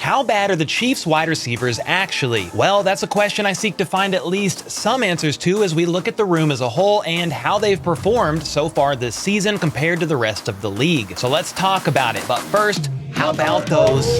how bad are the Chiefs wide receivers actually? Well, that's a question I seek to find at least some answers to as we look at the room as a whole and how they've performed so far this season compared to the rest of the league. So let's talk about it. But first, how about those?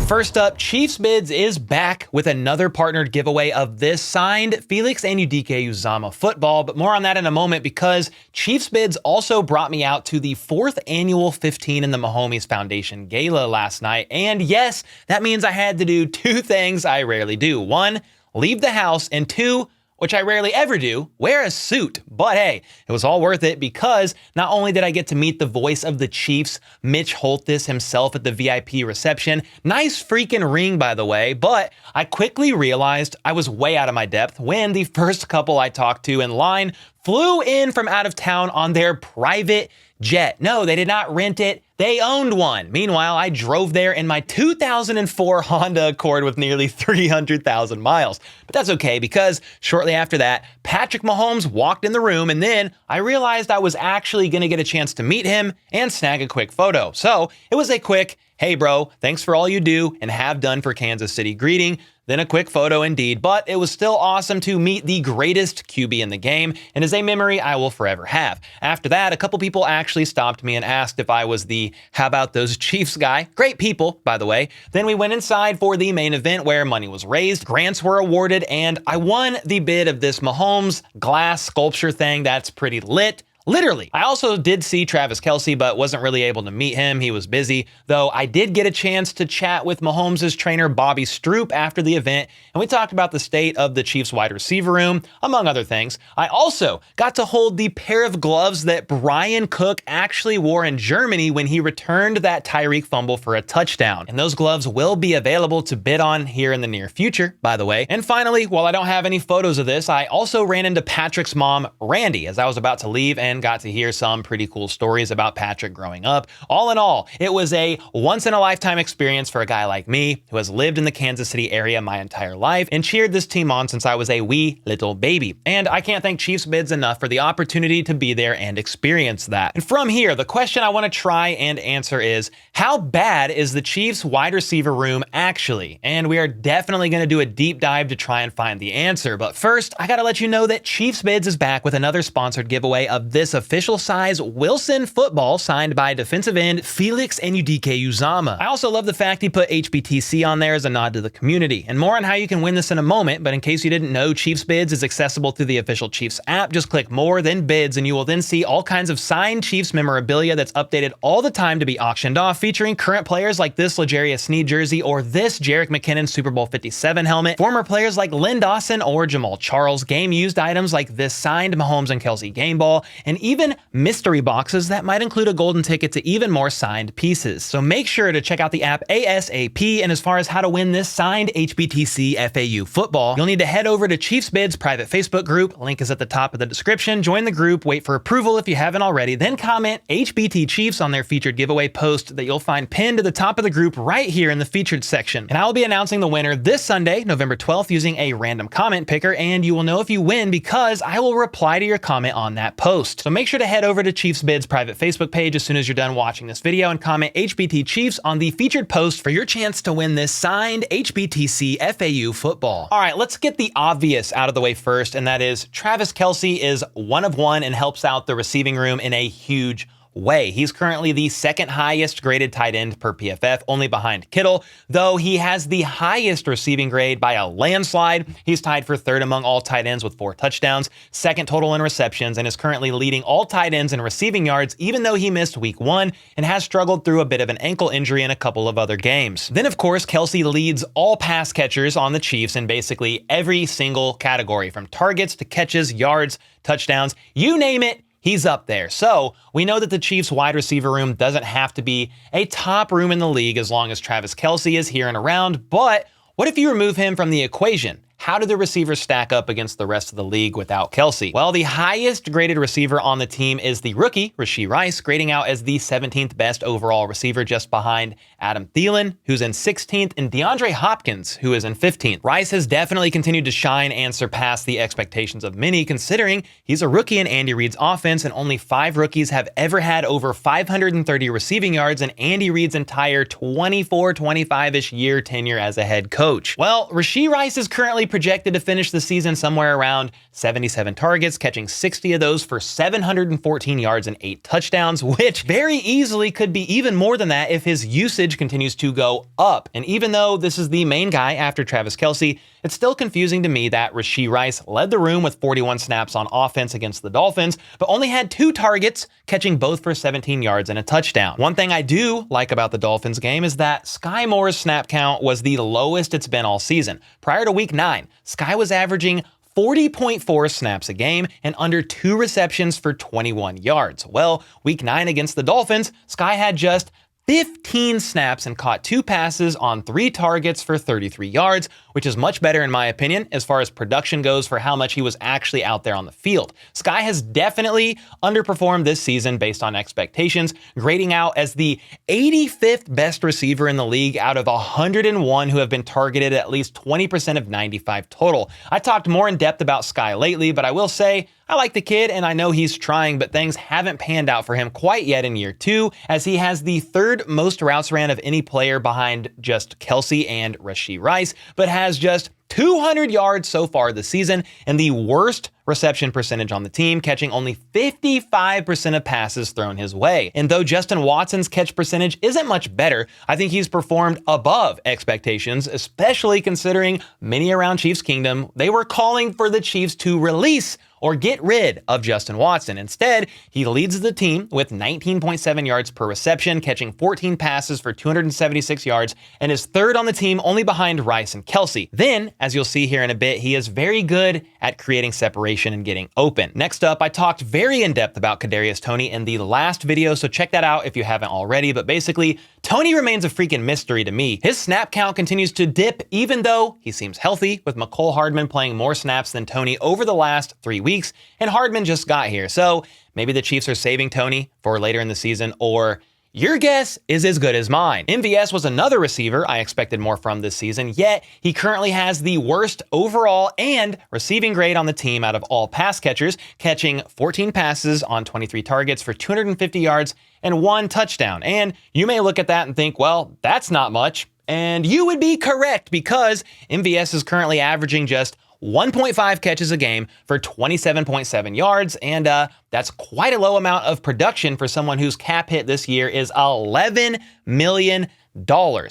First up, Chiefs Bids is back with another partnered giveaway of this signed Felix Anudike-Uzomah football, but more on that in a moment because Chiefs Bids also brought me out to the 4th annual 15 in the Mahomes Foundation Gala last night. And yes, that means I had to do two things I rarely do. One, leave the house, and two, which I rarely ever do, wear a suit. But hey, it was all worth it because not only did I get to meet the voice of the Chiefs, Mitch Holthus himself at the VIP reception, nice freaking ring by the way, but I quickly realized I was way out of my depth when the first couple I talked to in line flew in from out of town on their private jet. No, they did not rent it. They owned one. Meanwhile, I drove there in my 2004 Honda Accord with nearly 300,000 miles. But that's okay because shortly after that, Patrick Mahomes walked in the room and then I realized I was actually going to get a chance to meet him and snag a quick photo. So it was a quick, hey bro, thanks for all you do and have done for Kansas City greeting. Then a quick photo indeed, but it was still awesome to meet the greatest QB in the game and is a memory I will forever have. After that, a couple people actually stopped me and asked if I was the how about those Chiefs guy. Great people, by the way. Then we went inside for the main event where money was raised, grants were awarded, and I won the bid of this Mahomes glass sculpture thing that's pretty lit. Literally. I also did see Travis Kelce, but wasn't really able to meet him. He was busy, though I did get a chance to chat with Mahomes' trainer, Bobby Stroop, after the event, and we talked about the state of the Chiefs wide receiver room, among other things. I also got to hold the pair of gloves that Brian Cook actually wore in Germany when he returned that Tyreek fumble for a touchdown. And those gloves will be available to bid on here in the near future, by the way. And finally, while I don't have any photos of this, I also ran into Patrick's mom, Randy, as I was about to leave and got to hear some pretty cool stories about Patrick growing up. All in all, it was a once-in-a-lifetime experience for a guy like me who has lived in the Kansas City area my entire life and cheered this team on since I was a wee little baby. And I can't thank Chiefs Bids enough for the opportunity to be there and experience that. And from here, the question I want to try and answer is, how bad is the Chiefs wide receiver room actually? And we are definitely going to do a deep dive to try and find the answer. But first, I got to let you know that Chiefs Bids is back with another sponsored giveaway of this official size Wilson football signed by defensive end Felix Anudike-Uzomah. I also love the fact he put HBTC on there as a nod to the community. And more on how you can win this in a moment, but in case you didn't know, Chiefs Bids is accessible through the official Chiefs app. Just click more, then bids, and you will then see all kinds of signed Chiefs memorabilia that's updated all the time to be auctioned off, featuring current players like this L'Jarius Sneed jersey or this Jerick McKinnon Super Bowl 57 helmet, former players like Lynn Dawson or Jamal Charles, game-used items like this signed Mahomes and Kelce game ball, and even mystery boxes that might include a golden ticket to even more signed pieces. So make sure to check out the app ASAP, and as far as how to win this signed HBTC FAU football, you'll need to head over to Chiefs Bids private Facebook group. Link is at the top of the description. Join the group, wait for approval if you haven't already, then comment HBT Chiefs on their featured giveaway post that you'll find pinned to the top of the group right here in the featured section. And I will be announcing the winner this Sunday, November 12th, using a random comment picker, and you will know if you win because I will reply to your comment on that post. So make sure to head over to Chiefs Bids private Facebook page as soon as you're done watching this video and comment HBT Chiefs on the featured post for your chance to win this signed HBTC FAU football. All right, let's get the obvious out of the way first, and that is Travis Kelce is one of one and helps out the receiving room in a huge way. He's currently the second highest graded tight end per PFF, only behind Kittle, though he has the highest receiving grade by a landslide. He's tied for third among all tight ends with 4 touchdowns, second total in receptions, and is currently leading all tight ends in receiving yards, even though he missed week 1 and has struggled through a bit of an ankle injury in a couple of other games. Then, of course, Kelce leads all pass catchers on the Chiefs in basically every single category, from targets to catches, yards, touchdowns, you name it. He's up there. So we know that the Chiefs wide receiver room doesn't have to be a top room in the league as long as Travis Kelce is here and around. But what if you remove him from the equation? how do the receivers stack up against the rest of the league without Kelce? Well, the highest graded receiver on the team is the rookie, Rashee Rice, grading out as the 17th best overall receiver, just behind Adam Thielen, who's in 16th, and DeAndre Hopkins, who is in 15th. Rice has definitely continued to shine and surpass the expectations of many, considering he's a rookie in Andy Reid's offense, and only 5 rookies have ever had over 530 receiving yards in Andy Reid's entire 25-ish year tenure as a head coach. Well, Rashee Rice is currently projected to finish the season somewhere around 77 targets, catching 60 of those for 714 yards and 8 touchdowns, which very easily could be even more than that if his usage continues to go up. And even though this is the main guy after Travis Kelce, it's still confusing to me that Rashee Rice led the room with 41 snaps on offense against the Dolphins, but only had 2 targets, catching both for 17 yards and a touchdown. One thing I do like about the Dolphins game is that Skyy Moore's snap count was the lowest it's been all season. Prior to week 9, Skyy was averaging 40.4 snaps a game and under 2 receptions for 21 yards. Well, week 9 against the Dolphins, Skyy had just 15 snaps and caught 2 passes on 3 targets for 33 yards, which is much better in my opinion as far as production goes for how much he was actually out there on the field. Skyy has definitely underperformed this season based on expectations, grading out as the 85th best receiver in the league out of 101 who have been targeted at least 20% of 95 total. I talked more in depth about Skyy lately, but I will say I like the kid and I know he's trying, but things haven't panned out for him quite yet in year 2, as he has the 3rd most routes ran of any player behind just Kelce and Rashee Rice, but has just 200 yards so far this season and the worst reception percentage on the team, catching only 55% of passes thrown his way. And though Justin Watson's catch percentage isn't much better, I think he's performed above expectations, especially considering many around Chiefs Kingdom, they were calling for the Chiefs to release or get rid of Justin Watson. Instead, he leads the team with 19.7 yards per reception, catching 14 passes for 276 yards, and is 3rd on the team only behind Rice and Kelce. Then, as you'll see here in a bit, he is very good at creating separation and getting open. Next up, I talked very in depth about Kadarius Toney in the last video, so check that out if you haven't already, but basically, Toney remains a freaking mystery to me. His snap count continues to dip even though he seems healthy, with Mecole Hardman playing more snaps than Toney over the last 3 weeks, and Hardman just got here. So maybe the Chiefs are saving Toney for later in the season, or your guess is as good as mine. MVS was another receiver I expected more from this season, yet he currently has the worst overall and receiving grade on the team out of all pass catchers, catching 14 passes on 23 targets for 250 yards and 1 touchdown. And you may look at that and think, well, that's not much. And you would be correct, because MVS is currently averaging just 1.5 catches a game for 27.7 yards, and that's quite a low amount of production for someone whose cap hit this year is $11 million.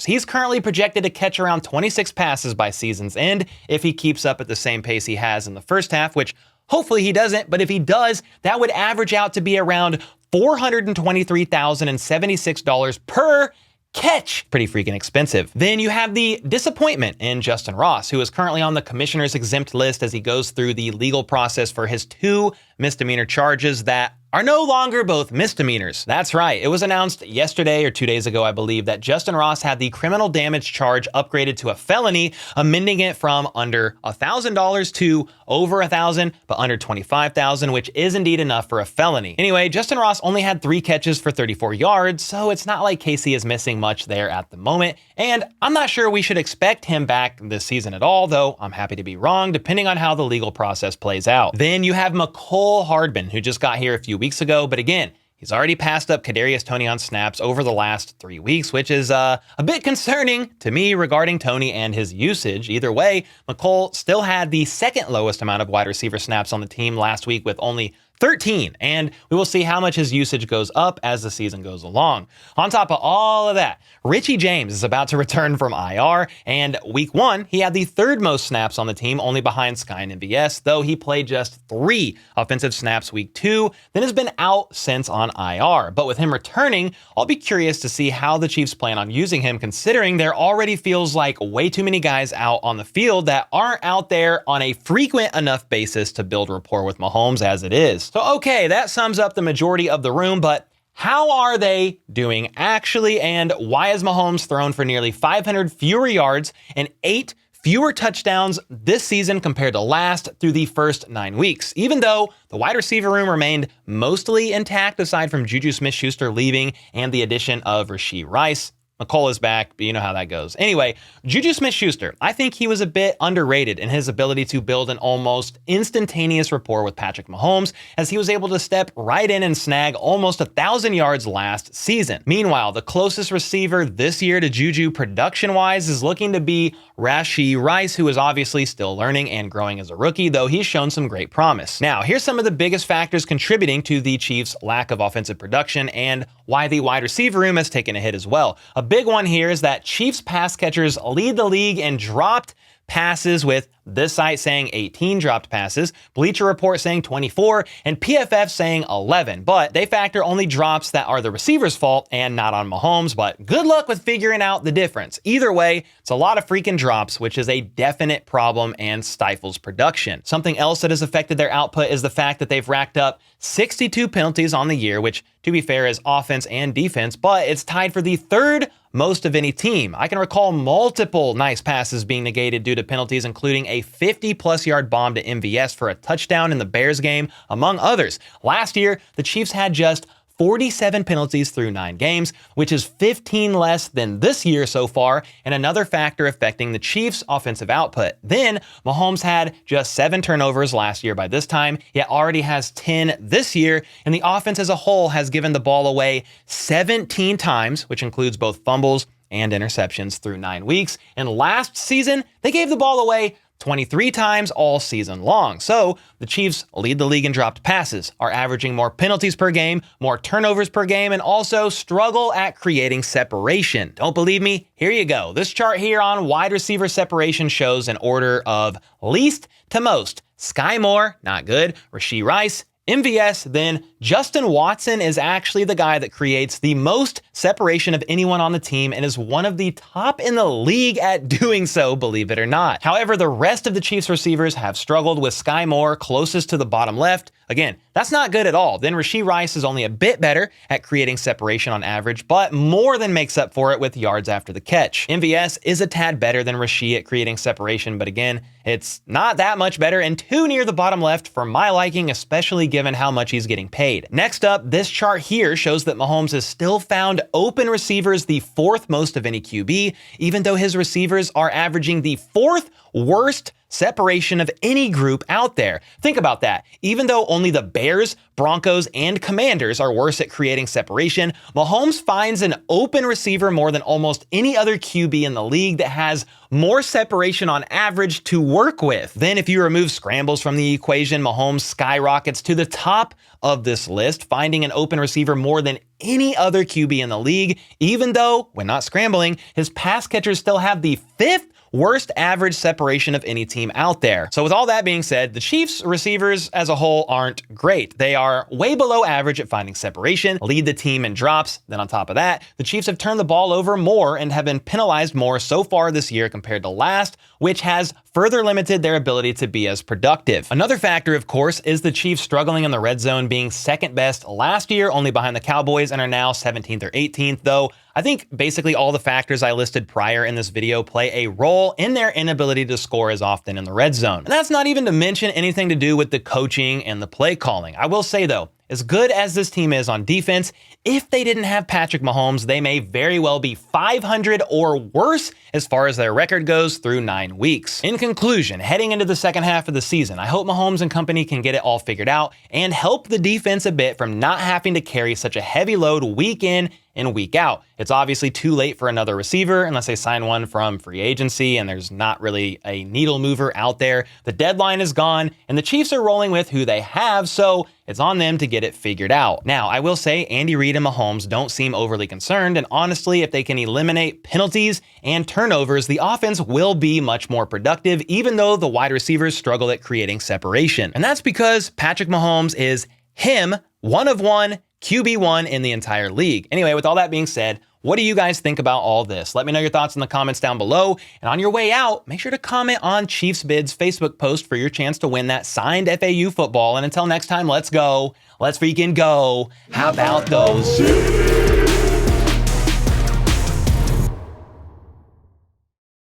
He's currently projected to catch around 26 passes by season's end if he keeps up at the same pace he has in the first half, which hopefully he doesn't, but if he does, that would average out to be around $423,076 per catch. Pretty freaking expensive. Then you have the disappointment in Justyn Ross, who is currently on the commissioner's exempt list as he goes through the legal process for his 2 misdemeanor charges that are no longer both misdemeanors. That's right. It was announced yesterday or 2 days ago, I believe, that Justyn Ross had the criminal damage charge upgraded to a felony, amending it from under $1,000 to over $1,000, but under $25,000, which is indeed enough for a felony. Anyway, Justyn Ross only had 3 catches for 34 yards, so it's not like Casey is missing much there at the moment. And I'm not sure we should expect him back this season at all, though I'm happy to be wrong, depending on how the legal process plays out. Then you have Mecole Hardman, who just got here a few weeks ago, but again, he's already passed up Kadarius Toney on snaps over the last 3 weeks, which is a bit concerning to me regarding Toney and his usage. Either way, Mecole still had the 2nd lowest amount of wide receiver snaps on the team last week with only 13, and we will see how much his usage goes up as the season goes along. On top of all of that, Richie James is about to return from IR, and week 1, he had the 3rd most snaps on the team, only behind Skyy and MVS, though he played just 3 offensive snaps week 2, then has been out since on IR. But with him returning, I'll be curious to see how the Chiefs plan on using him, considering there already feels like way too many guys out on the field that aren't out there on a frequent enough basis to build rapport with Mahomes as it is. So okay, that sums up the majority of the room, but how are they doing actually, and why is Mahomes thrown for nearly 500 fewer yards and 8 fewer touchdowns this season compared to last through the first 9 weeks, even though the wide receiver room remained mostly intact aside from Juju Smith-Schuster leaving and the addition of Rashee Rice. Mecole is back, but you know how that goes. Anyway, Juju Smith-Schuster, I think he was a bit underrated in his ability to build an almost instantaneous rapport with Patrick Mahomes, as he was able to step right in and snag almost 1,000 yards last season. Meanwhile, the closest receiver this year to Juju production-wise is looking to be Rashee Rice, who is obviously still learning and growing as a rookie, though he's shown some great promise. Now, here's some of the biggest factors contributing to the Chiefs' lack of offensive production and why the wide receiver room has taken a hit as well. A big one here is that Chiefs pass catchers lead the league in dropped passes, with this site saying 18 dropped passes, Bleacher Report saying 24, and PFF saying 11. But they factor only drops that are the receiver's fault and not on Mahomes, but good luck with figuring out the difference. Either way, it's a lot of freaking drops, which is a definite problem and stifles production. Something else that has affected their output is the fact that they've racked up 62 penalties on the year, which, to be fair, is offense and defense, but it's tied for the third most of any team. I can recall multiple nice passes being negated due to penalties, including a 50-plus yard bomb to MVS for a touchdown in the Bears game, among others. Last year, the Chiefs had just 47 penalties through 9 games, which is 15 less than this year so far, and another factor affecting the Chiefs' offensive output. Then, Mahomes had just 7 turnovers last year by this time, yet already has 10 this year, and the offense as a whole has given the ball away 17 times, which includes both fumbles and interceptions through 9 weeks. And last season, they gave the ball away 23 times all season long. So the Chiefs lead the league in dropped passes, are averaging more penalties per game, more turnovers per game, and also struggle at creating separation. Don't believe me? Here you go. This chart here on wide receiver separation shows an order of least to most. Skyy Moore, not good. Rashee Rice, MVS, then Justin Watson is actually the guy that creates the most separation of anyone on the team and is one of the top in the league at doing so, believe it or not. However, the rest of the Chiefs receivers have struggled, with Skyy Moore closest to the bottom left. Again, that's not good at all. Then Rashee Rice is only a bit better at creating separation on average, but more than makes up for it with yards after the catch. MVS is a tad better than Rashee at creating separation, but again, it's not that much better and too near the bottom left for my liking, especially given how much he's getting paid. Next up, this chart here shows that Mahomes has still found open receivers the 4th most of any QB, even though his receivers are averaging the 4th worst separation of any group out there. Think about that. Even though only the Bears, Broncos, and Commanders are worse at creating separation, Mahomes finds an open receiver more than almost any other QB in the league that has more separation on average to work with. Then if you remove scrambles from the equation, Mahomes skyrockets to the top of this list, finding an open receiver more than any other QB in the league, even though, when not scrambling, his pass catchers still have the 5th worst average separation of any team out there. So with all that being said, the Chiefs receivers as a whole aren't great. They are way below average at finding separation, lead the team in drops. Then on top of that, the Chiefs have turned the ball over more and have been penalized more so far this year compared to last, which has further limited their ability to be as productive. Another factor, of course, is the Chiefs struggling in the red zone, being second best last year, only behind the Cowboys, and are now 17th or 18th, though I think basically all the factors I listed prior in this video play a role in their inability to score as often in the red zone. And that's not even to mention anything to do with the coaching and the play calling. I will say though, as good as this team is on defense, if they didn't have Patrick Mahomes, they may very well be 500 or worse as far as their record goes through 9 weeks. In conclusion, heading into the second half of the season, I hope Mahomes and company can get it all figured out and help the defense a bit from not having to carry such a heavy load week in and week out. It's obviously too late for another receiver unless they sign one from free agency, and there's not really a needle mover out there. The deadline is gone, and the Chiefs are rolling with who they have, so it's on them to get it figured out. Now, I will say Andy Reid and Mahomes don't seem overly concerned, and honestly, if they can eliminate penalties and turnovers, the offense will be much more productive, even though the wide receivers struggle at creating separation. And that's because Patrick Mahomes is him, one of one, QB1 in the entire league. Anyway, with all that being said, what do you guys think about all this? Let me know your thoughts in the comments down below. And on your way out, make sure to comment on Chiefs Bid's Facebook post for your chance to win that signed FAU football. And until next time, let's go. Let's freaking go. How about those?